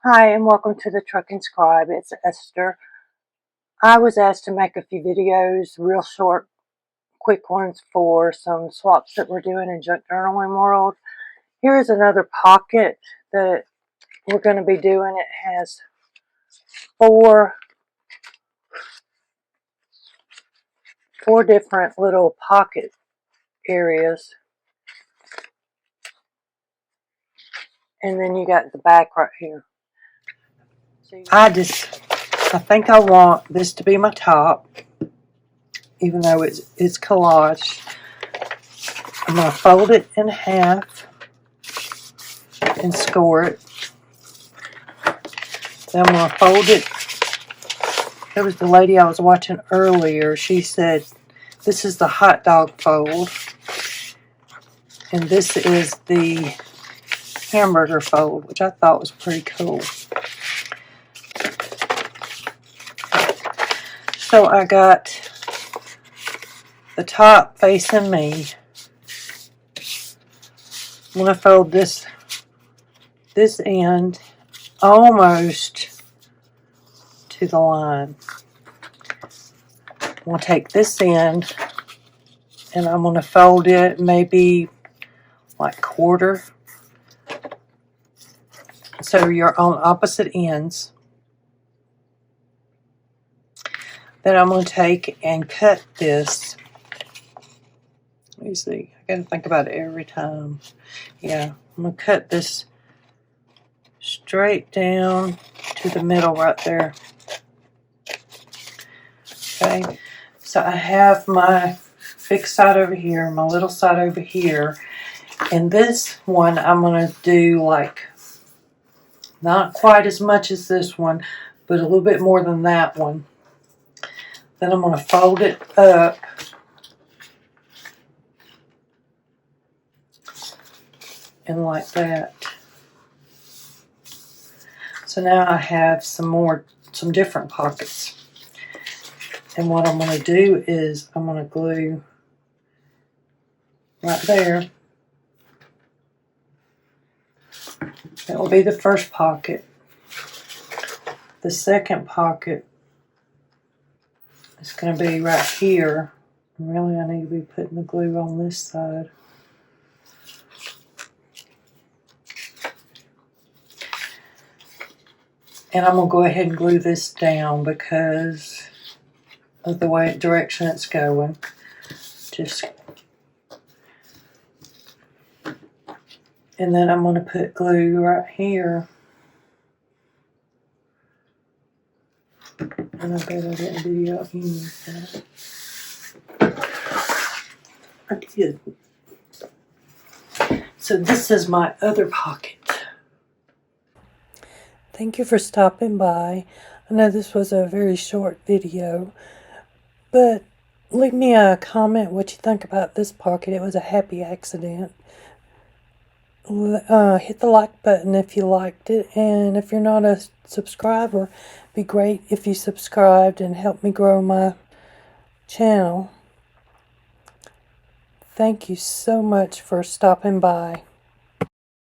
Hi, and welcome to the Trucking Scribe. It's Esther. I was asked to make a few videos, real short, quick ones for some swaps that we're doing in Junk Journaling World. Here is another pocket that we're going to be doing. It has four different little pocket areas. And then you got the back right here. I think I want this to be my top, even though it's collage. I'm going to fold it in half and score it. Then I'm going to fold it. There was the lady I was watching earlier. She said, this is the hot dog fold. And this is the hamburger fold, which I thought was pretty cool. So I got the top facing me. I'm going to fold this end almost to the line. I'm going to take this end and I'm going to fold it maybe like quarter. So you're on opposite ends. Then I'm going to take and cut this. Let me see. I got to think about it every time. Yeah, I'm going to cut this straight down to the middle right there. Okay, so I have my big side over here, my little side over here. And this one I'm going to do like not quite as much as this one, but a little bit more than that one. Then I'm going to fold it up. And like that. So now I have some different pockets. And what I'm going to do is I'm going to glue right there. That will be the first pocket. The second pocket is going to be right here. And really, I need to be putting the glue on this side. And I'm going to go ahead and glue this down because of the direction it's going. And then I'm going to put glue right here. And I bet I didn't video any of that. I did. So this is my other pocket. Thank you for stopping by. I know this was a very short video, but leave me a comment what you think about this pocket. It was a happy accident. Hit the like button if you liked it, and if you're not a subscriber, it'd be great if you subscribed and helped me grow my channel. Thank you so much for stopping by.